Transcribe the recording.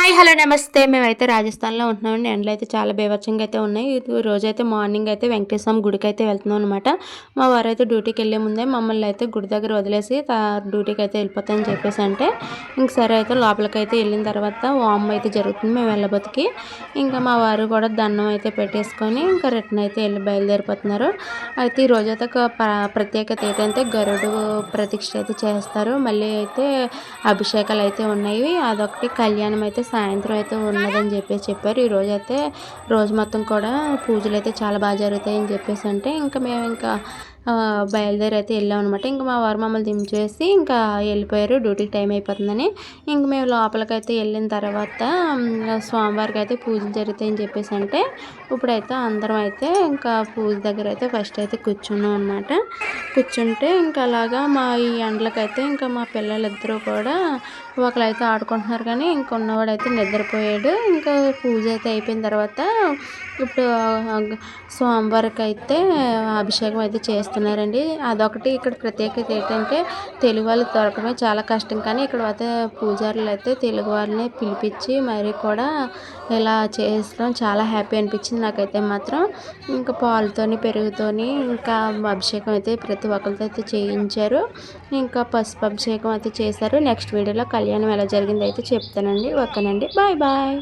Hi hello నమస్తే. మేమైతే రాజస్థాన్లో ఉంటున్నామండి. ఎండలు అయితే చాలా బీభత్సంగా అయితే ఉన్నాయి. ఈ రోజైతే మార్నింగ్ అయితే వెంకటేశ్వర స్వామి గుడికి అయితే వెళ్తున్నాం అనమాట. మా వారైతే డ్యూటీకి వెళ్ళే ముందే మమ్మల్ని అయితే గుడి దగ్గర వదిలేసి డ్యూటీకి అయితే వెళ్ళిపోతాయని చెప్పేసి అంటే ఇంక సరే అయితే లోపలికైతే వెళ్ళిన తర్వాత వామ్ అయితే జరుగుతుంది మేము వెళ్ళబోతికి. ఇంకా మా వారు కూడా దండం అయితే పెట్టేసుకొని ఇంకా రిటర్న్ అయితే వెళ్ళి బయలుదేరిపోతున్నారు. అయితే ఈ రోజైతే ఒక ప్రత్యేకత ఏంటంటే గరుడు ప్రతిష్ఠ అయితే చేస్తారు. మళ్ళీ అయితే అభిషేకాలు అయితే ఉన్నాయి. అదొకటి కళ్యాణం అయితే సాయంత్రం అయితే ఉన్నదని చెప్పారు. ఈరోజు అయితే రోజు మొత్తం కూడా పూజలు అయితే చాలా బాగా జరుగుతాయని చెప్పేసి అంటే ఇంకా మేము ఇంకా బయలుదేరి అయితే వెళ్ళాం అనమాట. ఇంకా మా వారు మమ్మల్ని దించేసి ఇంకా వెళ్ళిపోయారు, డ్యూటీకి టైం అయిపోతుందని. ఇంక మేము లోపలికైతే వెళ్ళిన తర్వాత స్వామివారికి అయితే పూజలు జరుగుతాయని చెప్పేసి అంటే ఇప్పుడైతే అందరం అయితే ఇంకా పూజ దగ్గర అయితే ఫస్ట్ అయితే కూర్చున్నాం అనమాట. కూర్చుంటే ఇంకా అలాగా మా ఈ ఎండలకైతే ఇంకా మా పిల్లలిద్దరూ కూడా ఒకరైతే ఆడుకుంటున్నారు కానీ ఇంకొన్నవాడైతే నిద్రపోయాడు. ఇంకా పూజ అయితే అయిపోయిన తర్వాత ఇప్పుడు స్వామివారికి అయితే అభిషేకం అయితే చేస్తున్నారండి. అదొకటి ఇక్కడ ప్రత్యేకత ఏంటంటే తెలుగు వాళ్ళు దొరకడమే చాలా కష్టం, కానీ ఇక్కడ అయితే పూజారులు అయితే తెలుగు వాళ్ళని పిలిపించి మరీ కూడా ఇలా చేస్తాం. చాలా హ్యాపీ అనిపించింది నాకైతే మాత్రం. ఇంకా పాలుతోని పెరుగుతోని ఇంకా అభిషేకం అయితే ప్రతి ఒక్కరితో అయితే చేయించారు. ఇంకా పసుపు అభిషేకం అయితే చేశారు. నెక్స్ట్ వీడియోలో కళ్యాణం ఎలా జరిగిందో అయితే చెప్తానండి. ఓకేనండి, బాయ్ బాయ్.